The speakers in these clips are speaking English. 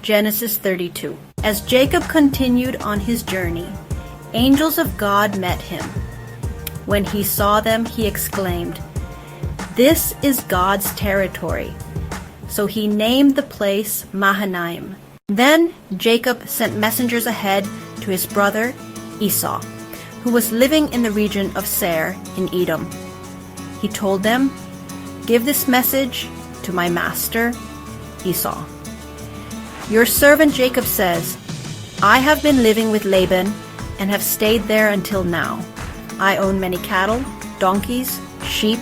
Genesis 32. As Jacob continued on his journey, angels of God met him. When he saw them, he exclaimed, "This is God's territory." So he named the place Mahanaim. Then Jacob sent messengers ahead to his brother Esau, who was living in the region of Seir in Edom. He told them, "Give this message to my master Esau. Your servant Jacob says, I have been living with Laban and have stayed there until now. I own many cattle, donkeys, sheep,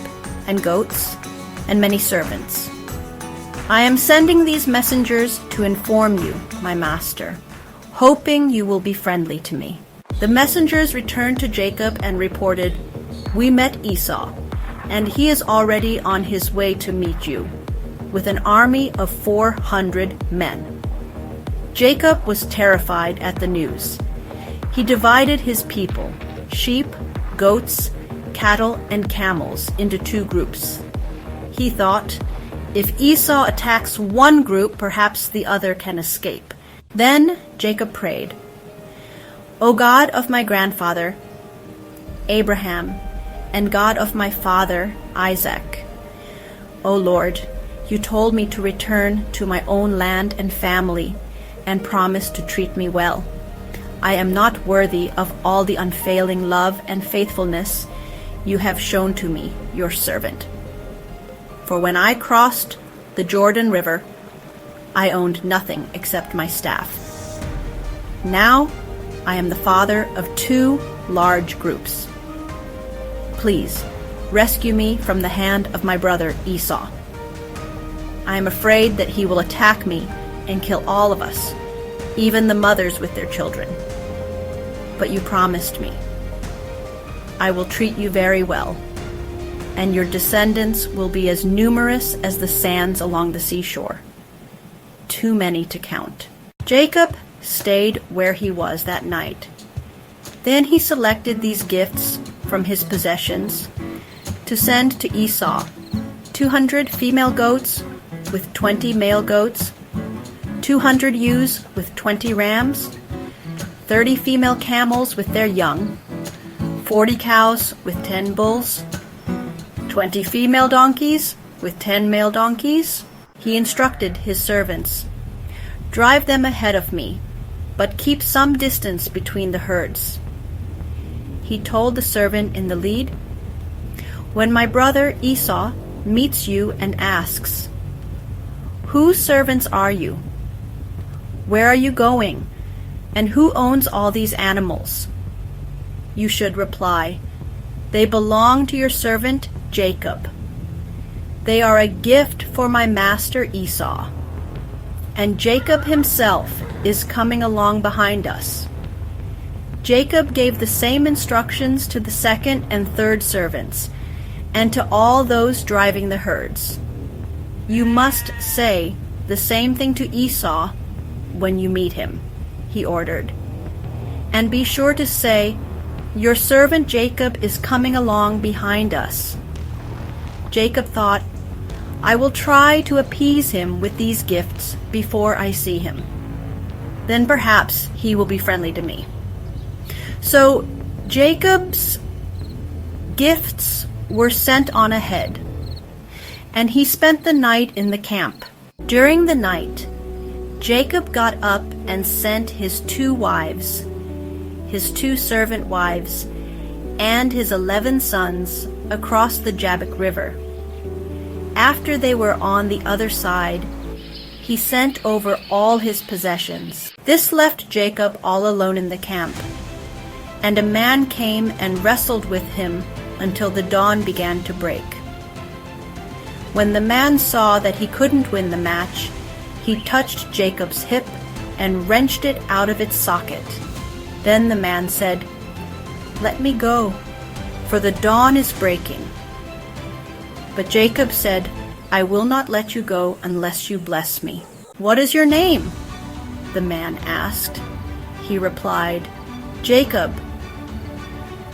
and goats, and many servants. I am sending these messengers to inform you, my master, hoping you will be friendly to me." The messengers returned to Jacob and reported, "We met Esau, and he is already on his way to meet you, with an army of 400 men." Jacob was terrified at the news. He divided his people, sheep, goats, cattle, and camels, into two groups. He thought, if Esau attacks one group, perhaps the other can escape. Then Jacob prayed, "O God of my grandfather Abraham, and God of my father Isaac, O Lord, you told me to return to my own land and family and promised to treat me well. I am not worthy of all the unfailing love and faithfulness you have shown to me, your servant. For when I crossed the Jordan River, I owned nothing except my staff. Now I am the father of 2 large groups. Please rescue me from the hand of my brother Esau. I am afraid that he will attack me and kill all of us, even the mothers with their children. But you promised me, I will treat you very well, and your descendants will be as numerous as the sands along the seashore, too many to count." Jacob stayed where he was that night. Then he selected these gifts from his possessions to send to Esau: 200 female goats with 20 male goats, 200 ewes with 20 rams, 30 female camels with their young, 40 cows with 10 bulls, 20 female donkeys with 10 male donkeys. He instructed his servants, "Drive them ahead of me, but keep some distance between the herds." He told the servant in the lead, "When my brother Esau meets you and asks, 'Whose servants are you? Where are you going? And who owns all these animals?' you should reply, 'They belong to your servant Jacob. They are a gift for my master Esau. And Jacob himself is coming along behind us.'" Jacob gave the same instructions to the second and third servants, and to all those driving the herds. "You must say the same thing to Esau when you meet him," he ordered. "And be sure to say, 'Your servant Jacob is coming along behind us.'" Jacob thought, "I will try to appease him with these gifts before I see him. Then perhaps he will be friendly to me." So Jacob's gifts were sent on ahead, and he spent the night in the camp. During the night, Jacob got up and sent his 2 wives, his 2 servant wives, and his 11 sons across the Jabbok River. After they were on the other side, he sent over all his possessions. This left Jacob all alone in the camp, and a man came and wrestled with him until the dawn began to break. When the man saw that he couldn't win the match, he touched Jacob's hip and wrenched it out of its socket. Then the man said, "Let me go, for the dawn is breaking." But Jacob said, "I will not let you go unless you bless me." "What is your name?" the man asked. He replied, "Jacob."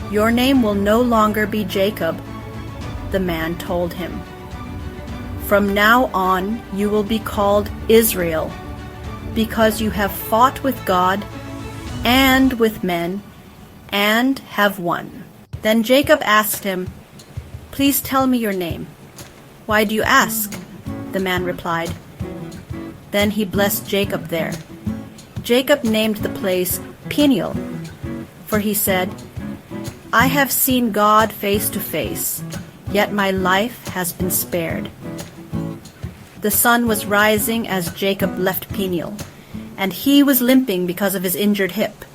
"Your name will no longer be Jacob," the man told him. "From now on you will be called Israel, because you have fought with God and with men, and have won." Then Jacob asked him, "Please tell me your name." "Why do you ask?" the man replied. Then he blessed Jacob there. Jacob named the place Peniel, for he said, "I have seen God face to face, yet my life has been spared." The sun was rising as Jacob left Peniel, and he was limping because of his injured hip.